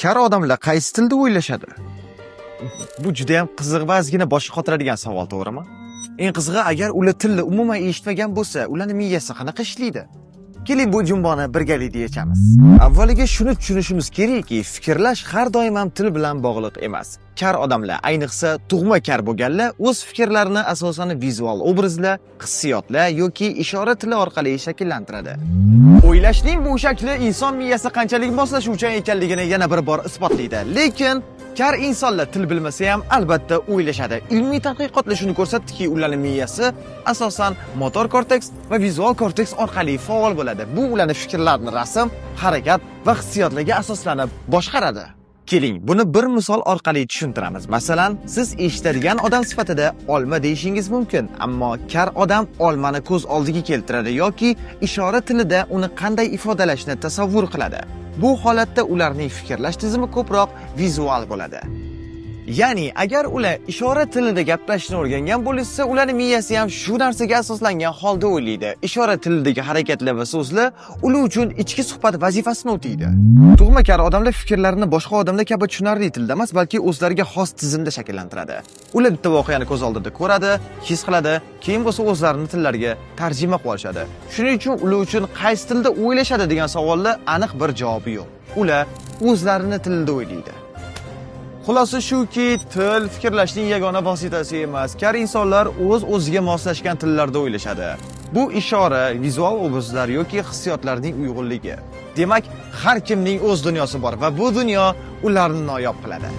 Kar odamlar qaysi tilda o'ylashadi? Bu juda ham qiziq va ozgina boshqa qotiradigan savol, to'g'rimi? Eng qizig'i, agar ular tilni umuman eshitmagan bo'lsa, ularning miyasi qanaqa ishlaydi? Keling, bu jumboni birgalikda yechamiz. Avvaliga shuni tushunishimiz kerakki, fikrlash har doim ham til bilan bog'liq emas. Kar odamlar, ayniqsa tug'ma kar bo'lganlar, o'z fikrlarini asosan vizual obrazlar, hissiyotlar yoki ishora tili orqali shakllantiradi. O'ylashning bu shakli inson miyasi qanchalik moslashuvchan ekanligini yana bir bor isbotlaydi. Lekin kar insonlar til bilmasa ham albatta o'ylashadi. Ilmiy tadqiqotlar shuni ko'rsatdiki, ularning miyasi asosan motor korteks va vizual korteks orqali faol bo'ladi. Bu ularning fikrlarini rasm, harakat va hissiyotlarga asoslanib boshqaradi. Keling, buni bir misol orqali tushuntiramiz. Masalan, siz eshitadigan odam sifatida olma deyishingiz mumkin, ammo kar odam olmani ko'z oldiga keltiradi yoki ishora tilida uni qanday ifodalashni tasavvur qiladi. Bu holatda ularning fikrlash tizimi ko'proq vizual bo'ladi. Ya'ni, agar ular ishora tilida gaplashishni o'rgangan bo'lsa, ularning miyasi ham shu narsaga asoslangan holda o'ylaydi. Ishora tilidagi harakatlar va so'zlar ular uchun ichki suhbat vazifasini o'taydi. Tug'ma kar odamlar fikrlarini boshqa odamlar kabi tushunarli tilda emas, balki o'zlariga xos tizimda shakllantiradi. Ular bitta voqeani ko'z oldida ko'radi, his qiladi, keyin bo'lsa o'zlarining tillariga tarjima qilib olishadi. Shuning uchun ular uchun qaysi tilda o'ylashadi degan savollar aniq bir javobi yo'q. Ular o'zlarining tilida o'ylaydi. Xulosa shuki, til fikrlashning yagona vositasi emas. Kar insonlar o'z-o'ziga moslashgan tillarda o'ylashadi. Bu ishora, vizual obrazlar yoki hissiyotlarning uyg'unligi. Demak, har kimning o'z dunyosi bor va bu dunyo ularni noyob qiladi.